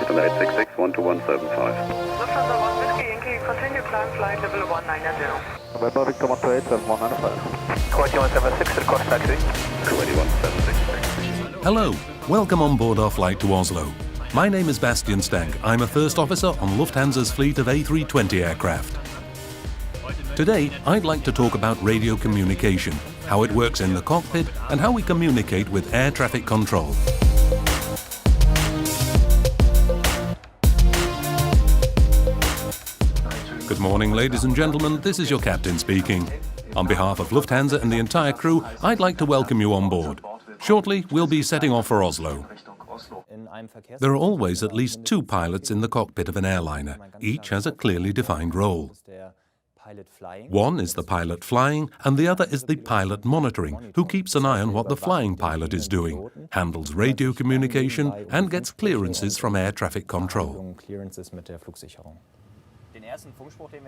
Capital 866 12175. Lufthansa 1 Whiskey Yankee, continue climb flight level 190. November Victor 128, 195. 2176 request taxi. 28176. Hello, welcome on board our flight to Oslo. My name is Bastian Stank. I'm a first officer on Lufthansa's fleet of A320 aircraft. Today, I'd like to talk about radio communication, how it works in the cockpit, and how we communicate with air traffic control. Good morning, ladies and gentlemen. This is your captain speaking. On behalf of Lufthansa and the entire crew, I'd like to welcome you on board. Shortly, we'll be setting off for Oslo. There are always at least two pilots in the cockpit of an airliner. Each has a clearly defined role. One is the pilot flying, and the other is the pilot monitoring, who keeps an eye on what the flying pilot is doing, handles radio communication, and gets clearances from air traffic control.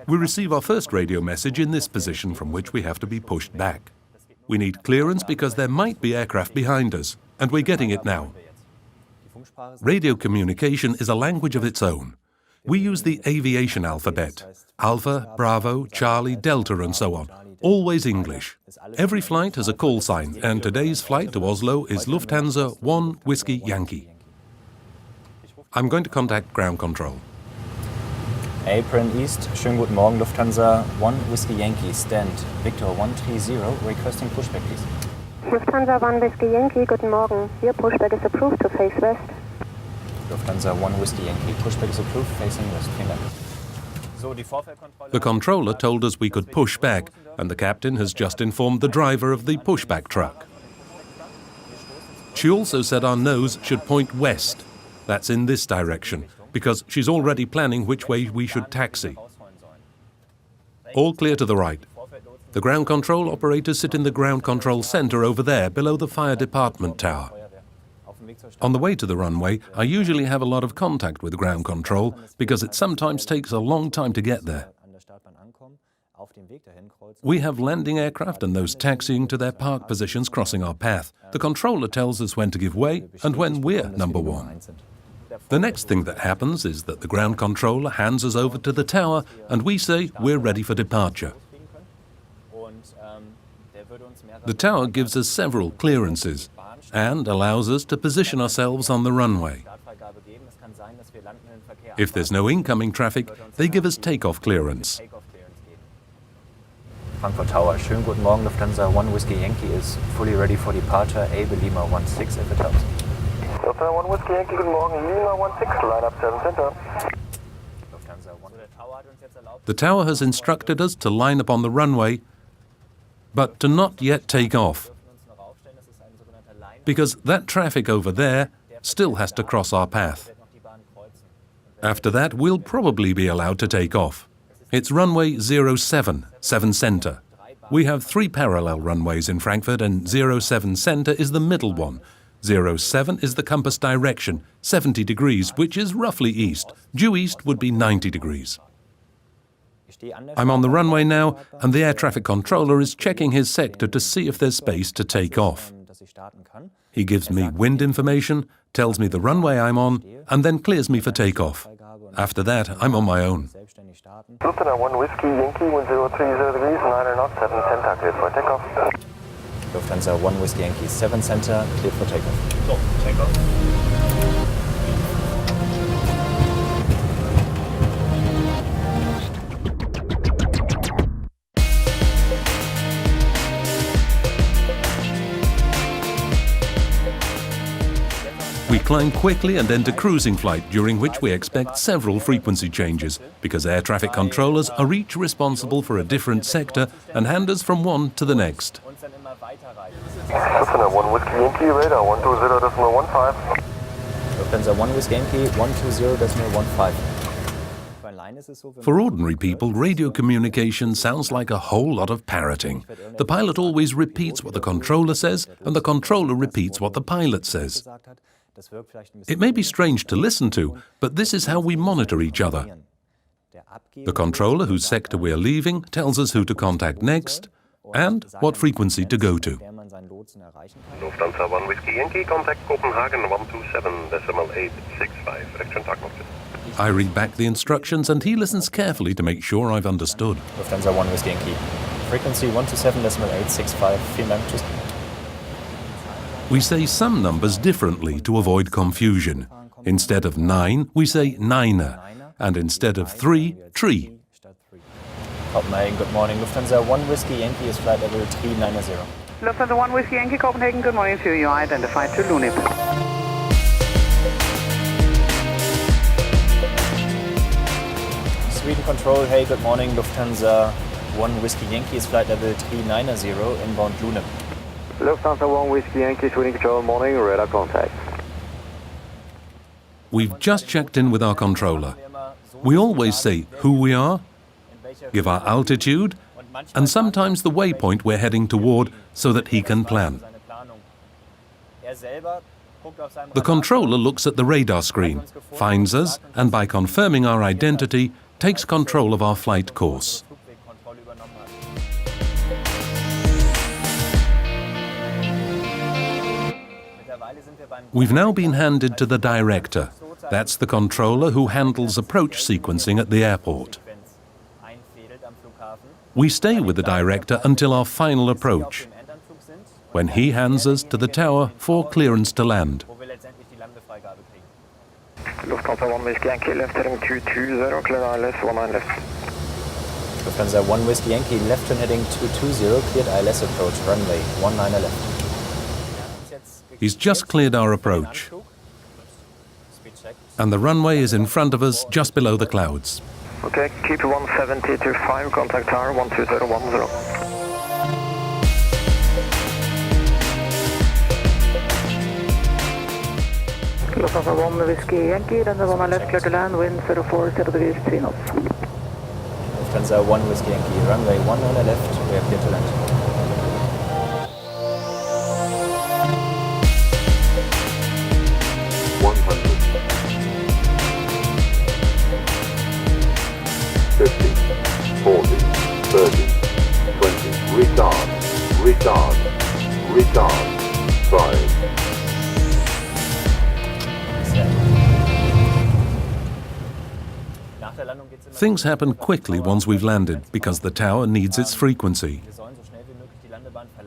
We receive our first radio message in this position, from which we have to be pushed back. We need clearance because there might be aircraft behind us, and we're getting it now. Radio communication is a language of its own. We use the aviation alphabet: Alpha, Bravo, Charlie, Delta, and so on. Always English. Every flight has a call sign, and today's flight to Oslo is Lufthansa 1 Whiskey Yankee. I'm going to contact ground control. Apron East, schönen guten Morgen, Lufthansa 1 Whiskey Yankee, stand Victor 130, requesting pushback please. Lufthansa 1 Whiskey Yankee, guten Morgen. Your pushback is approved to face west. Lufthansa 1 Whiskey Yankee, pushback is approved, facing west. Vielen Dank. The controller told us we could push back, and the captain has just informed the driver of the pushback truck. She also said our nose should point west. That's in this direction, because she's already planning which way we should taxi. All clear to the right. The ground control operators sit in the ground control center over there, below the fire department tower. On the way to the runway, I usually have a lot of contact with ground control, because it sometimes takes a long time to get there. We have landing aircraft and those taxiing to their park positions crossing our path. The controller tells us when to give way and when we're number one. The next thing that happens is that the ground controller hands us over to the tower and we say we're ready for departure. The tower gives us several clearances and allows us to position ourselves on the runway. If there's no incoming traffic, they give us takeoff clearance. Frankfurt Tower, schönen guten Morgen, Lufthansa 1 Whiskey Yankee is fully ready for departure, AB Lima 16 if it helps. Lufthansa 1 Whiskey Yankee, guten Morgen, Lima 16, line up 7 center. The tower has instructed us to line up on the runway, but to not yet take off, because that traffic over there still has to cross our path. After that, we'll probably be allowed to take off. It's runway 07, 7 center. We have 3 parallel runways in Frankfurt, and 07 center is the middle one. 07 is the compass direction, 70 degrees, which is roughly east. Due east would be 90 degrees. I'm on the runway now, and the air traffic controller is checking his sector to see if there's space to take off. He gives me wind information, tells me the runway I'm on, and then clears me for takeoff. After that, I'm on my own. Lufthansa 1 Whiskey Yankee, 1030 degrees, 9 knots, 7 center, clear for takeoff. Lufthansa 1 Whiskey Yankee, 7 center, clear for takeoff. So, takeoff. We climb quickly and enter cruising flight, during which we expect several frequency changes, because air traffic controllers are each responsible for a different sector and hand us from one to the next. Lufthansa 1 Whiskey Yankee, radar 120.15. Lufthansa 1 Whiskey Yankee, 120.15. For ordinary people, radio communication sounds like a whole lot of parroting. The pilot always repeats what the controller says, and the controller repeats what the pilot says. It may be strange to listen to, but this is how we monitor each other. The controller whose sector we are leaving tells us who to contact next, and what frequency to go to. Lufthansa 1 Whiskey Yankee, contact Copenhagen 127.865. Return TAC noch bitte. I read back the instructions and he listens carefully to make sure I've understood. Lufthansa 1 Whiskey Yankee. Frequency 127.865. Vielen Dank. Tschüss. We say some numbers differently to avoid confusion. Instead of 9, we say niner, and instead of 3, tree. Copenhagen, good morning. Lufthansa 1 Whiskey Yankee is flight level 390. Lufthansa 1 Whiskey Yankee, Copenhagen, good morning to you. Identified to Lunip. Sweden Control, hey, good morning. Lufthansa 1 Whiskey Yankee is flight level 390, inbound Lunip. Lufthansa 1 Whiskey Yankee, Sweden Control, morning, radar contact. We've just checked in with our controller. We always say who we are, give our altitude, and sometimes the waypoint we're heading toward so that he can plan. The controller looks at the radar screen, finds us, and by confirming our identity, takes control of our flight course. We've now been handed to the director. That's the controller who handles approach sequencing at the airport. We stay with the director until our final approach, when he hands us to the tower for clearance to land. Lufthansa 1 Whiskey Yankee, left heading 220, clear ILS 19 left. Lufthansa 1 Whiskey Yankee, left turn heading 220, cleared ILS approach, runway 19 left. He's just cleared our approach, and the runway is in front of us just below the clouds. Okay, keep 170 to 5, contact tower 12010. Lufthansa 1 Whiskey Yankee, then the 1 left, clear to land, wind 04, 0 degrees, 3 knots. Lufthansa 1 Whiskey Yankee, runway 19 left, we are clear to land. Retard. 5. Things happen quickly once we've landed because the tower needs its frequency.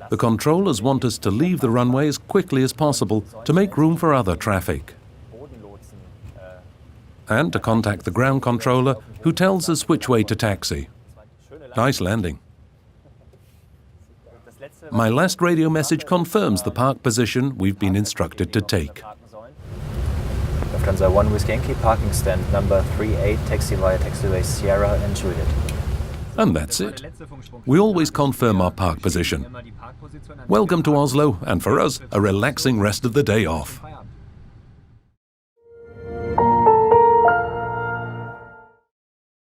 The controllers want us to leave the runway as quickly as possible to make room for other traffic, and to contact the ground controller who tells us which way to taxi. Nice landing. My last radio message confirms the park position we've been instructed to take. Lufthansa 1 Whiskey Yankee, parking stand number 38, taxi via taxiway Sierra and Juliet. And that's it. We always confirm our park position. Welcome to Oslo, and for us, a relaxing rest of the day off.